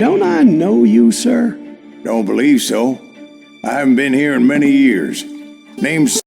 don't I know you, sir? Don't believe so. I haven't been here in many years. Name's...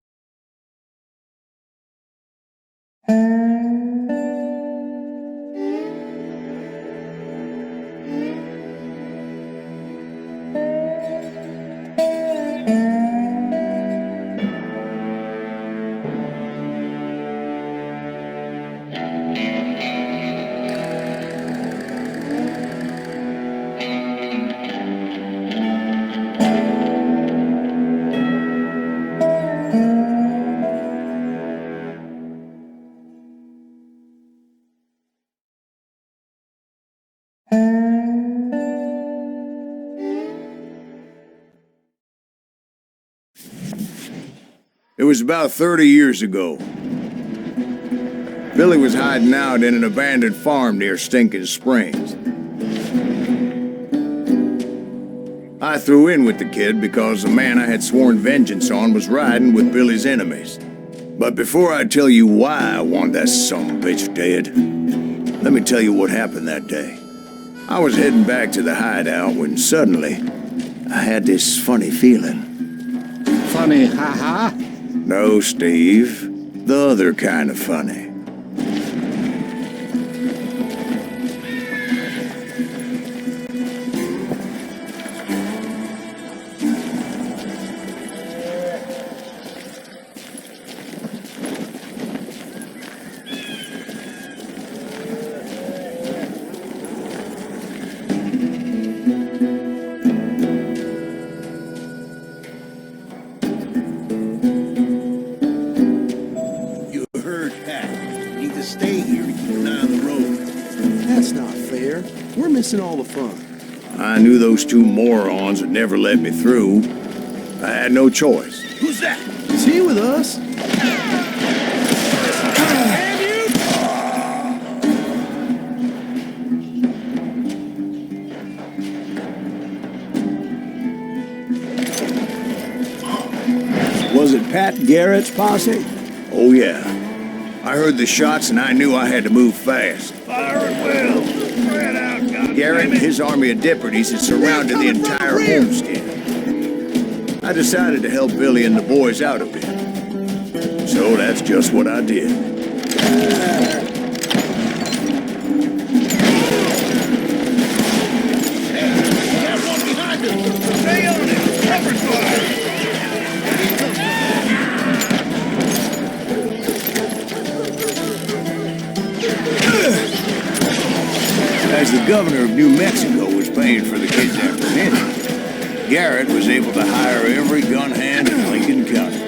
It was about 30 years ago. Billy was hiding out in an abandoned farm near Stinking Springs. I threw in with the kid because the man I had sworn vengeance on was riding with Billy's enemies. But before I tell you why I want that sumbitch dead, let me tell you what happened that day. I was heading back to the hideout when suddenly I had this funny feeling. Funny, ha-ha? No, Steve. The other kind of funny. Stay here to keep an eye on the road. That's not fair. We're missing all the fun. I knew those two morons would never let me through. I had no choice. Who's that? Is he with us? Damn you! Was it Pat Garrett's posse? Oh, yeah. I heard the shots and I knew I had to move fast. Fire at will. Spread out, goddammit. Garrett and his army of deputies had surrounded the entire homestead. I decided to help Billy and the boys out a bit. So that's just what I did. Got one behind us. Stay on it. Cover fire. As the governor of New Mexico was paying for the kid's apprehension, Garrett was able to hire every gun hand in Lincoln County.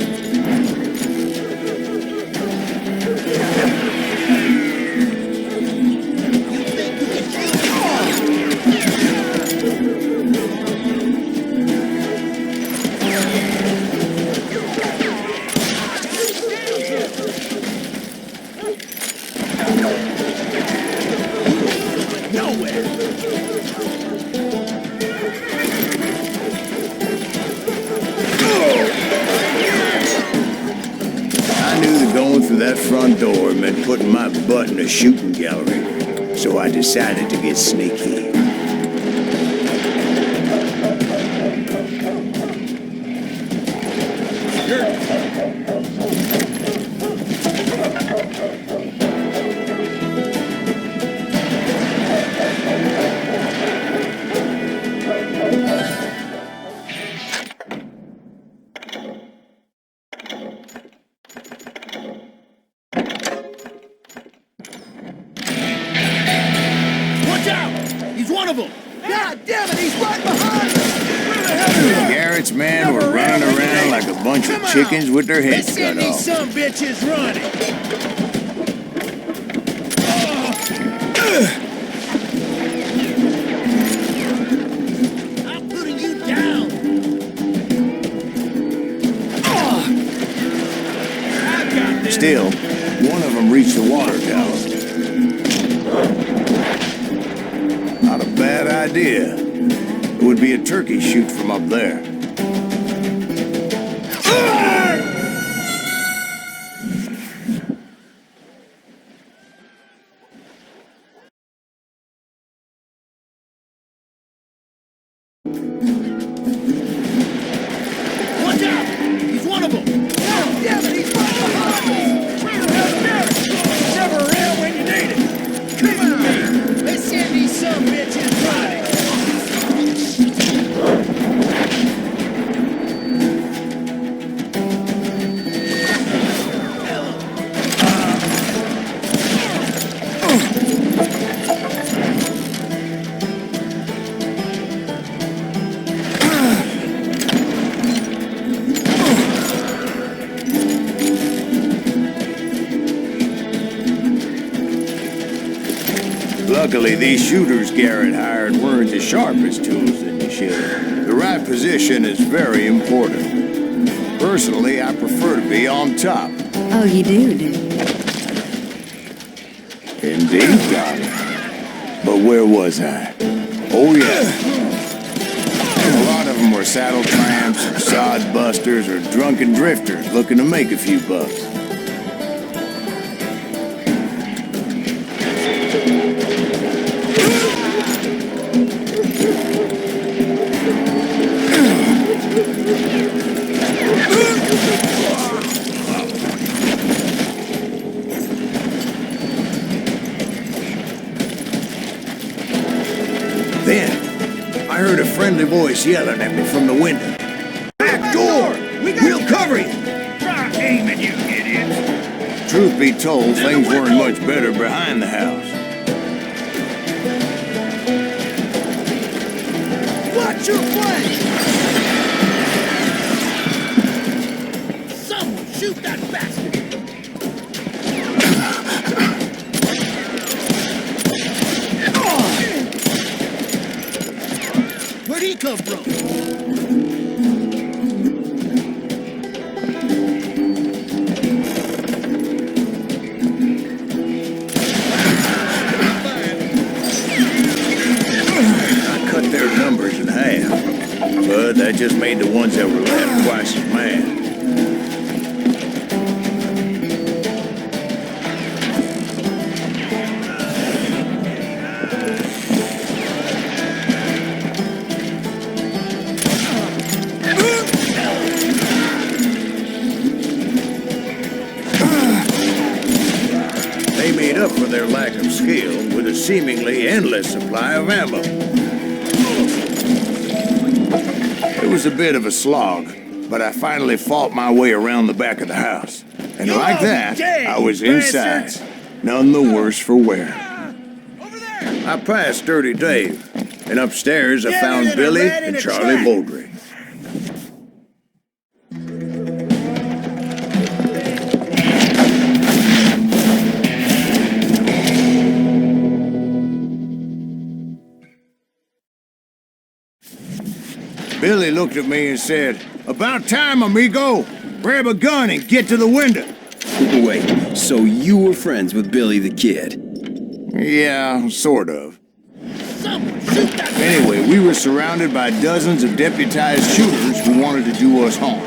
Going through that front door meant putting my butt in a shooting gallery, so I decided to get sneaky. He's one of them! God damn it, he's right behind us! Garrett's men were running around like a bunch of chickens with their heads cut off. Let's send these sumbitches running! I'm putting you down! I got this! Still, one of them reached the water tower. Not a bad idea. It would be a turkey shoot from up there. Luckily, these shooters Garrett hired weren't as sharp as tools in the shed. The right position is very important. Personally, I prefer to be on top. Oh, you do, do you? Indeed, darling. But where was I? Oh, yeah. A lot of them were saddle tramps, sod busters, or drunken drifters looking to make a few bucks. Then, I heard a friendly voice yelling at me from the window. Back door! We'll cover you! Try aiming, you idiots! Truth be told, things weren't much better behind the house. Watch your flank! Someone shoot that bastard! Where'd he come from? I cut their numbers in half, but that just made the ones that were left twice as mad. They made up for their lack of skill with a seemingly endless supply of ammo. It was a bit of a slog, but I finally fought my way around the back of the house. And like that, I was inside, none the worse for wear. I passed Dirty Dave, and upstairs I found Billy and Charlie Baldry. Billy looked at me and said, "About time, amigo. Grab a gun and get to the window." Wait, so you were friends with Billy the Kid? Yeah, sort of. Someone shoot that bastard! Anyway, we were surrounded by dozens of deputized shooters who wanted to do us harm.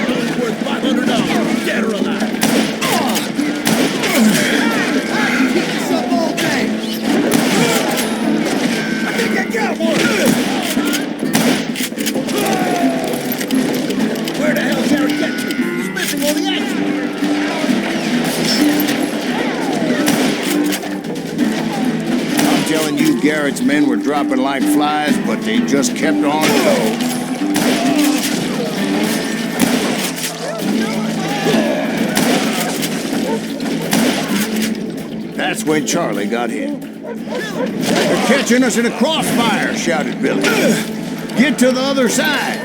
Billy's worth $500, dead or alive. Keep this up all day. I think I got one. Where the hell Garrett get to? He's missing all the action. I'm telling you, Garrett's men were dropping like flies, but they just kept on going. That's when Charlie got hit. "They're catching us in a crossfire," shouted Billy. "Get to the other side."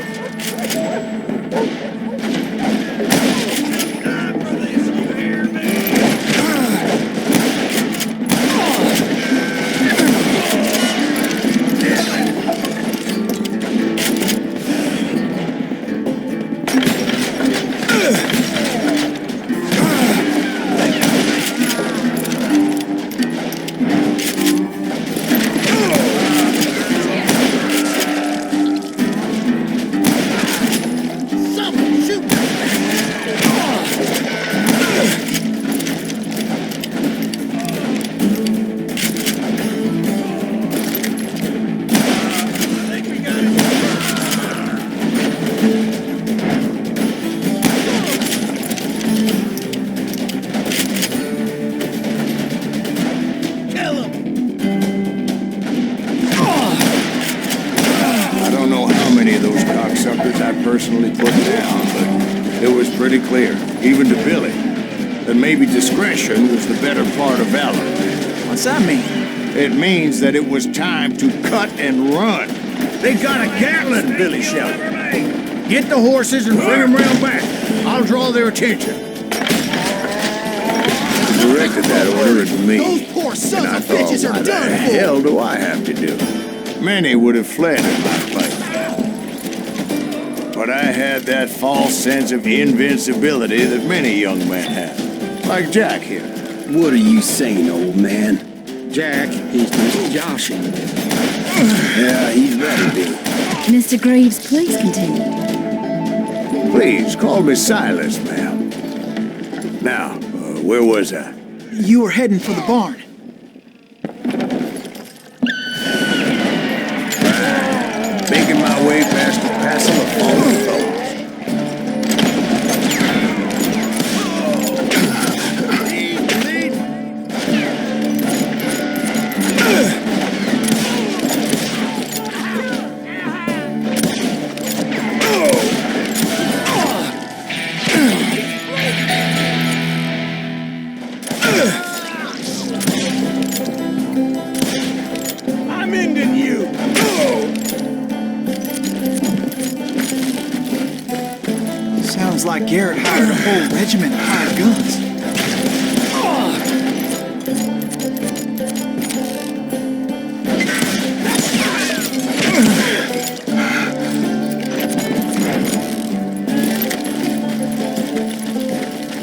Someone shoot that I don't know how many of those cocksuckers I personally put down, but it was pretty clear, even to Billy, that maybe discretion was the better part of valor. What's that mean? It means that it was time to cut and run. "They got a Gatling," Billy shouted. "Get the horses and bring them round back. I'll draw their attention." directed that order at me. Those poor And sons I of thought, bitches why are the done hell do I have to do it? Many would have fled in my place. But I had that false sense of invincibility that many young men have. Like Jack here. What are you saying, old man? Jack, he's just joshing. Yeah, he's ready, Bill. Mr. Graves, please continue. Please, call me Silas, ma'am. Now, where was I? You were heading for the barn. Making my way past the passel of fallen foes. I'm ending you! Sounds like Garrett hired a whole regiment of hired guns.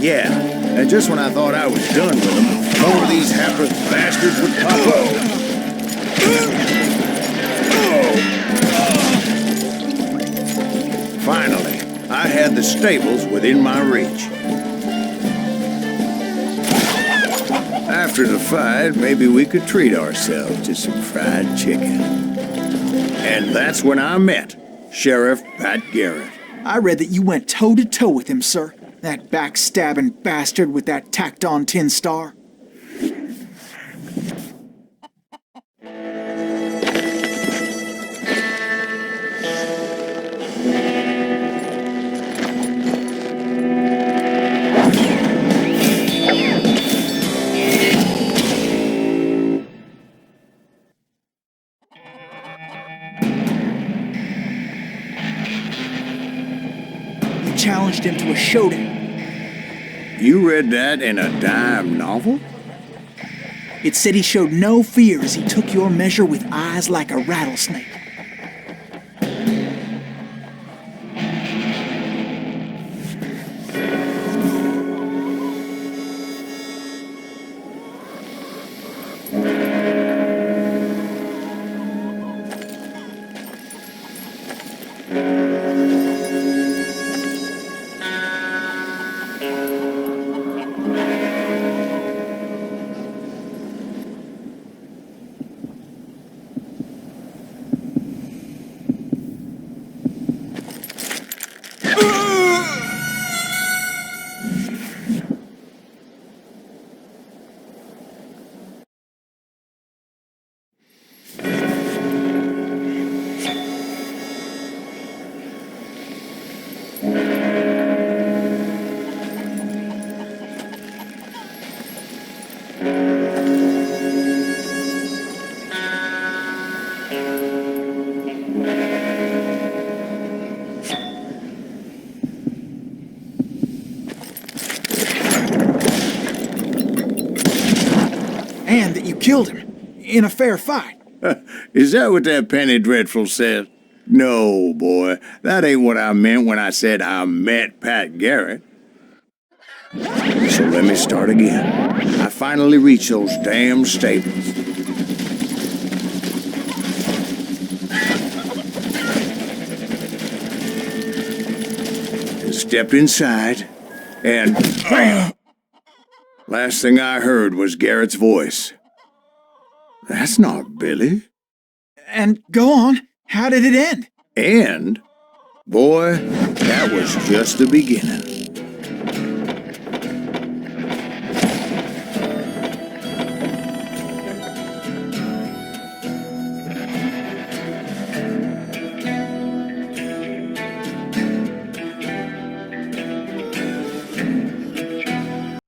Yeah, and just when I thought I was done with them, more of these hapless bastards would pop up. Finally, I had the stables within my reach. After the fight, maybe we could treat ourselves to some fried chicken. And that's when I met Sheriff Pat Garrett. I read that you went toe-to-toe with him, sir. That backstabbing bastard with that tacked-on tin star. You challenged him to a showdown. You read that in a dime novel? It said he showed no fear as he took your measure with eyes like a rattlesnake. And that you killed him in a fair fight. Is that what that Penny Dreadful said? No, boy. That ain't what I meant when I said I met Pat Garrett. So let me start again. I finally reached those damn stables. And stepped inside, and bam! Last thing I heard was Garrett's voice. That's not Billy. And go on, how did it end? And, boy, that was just the beginning.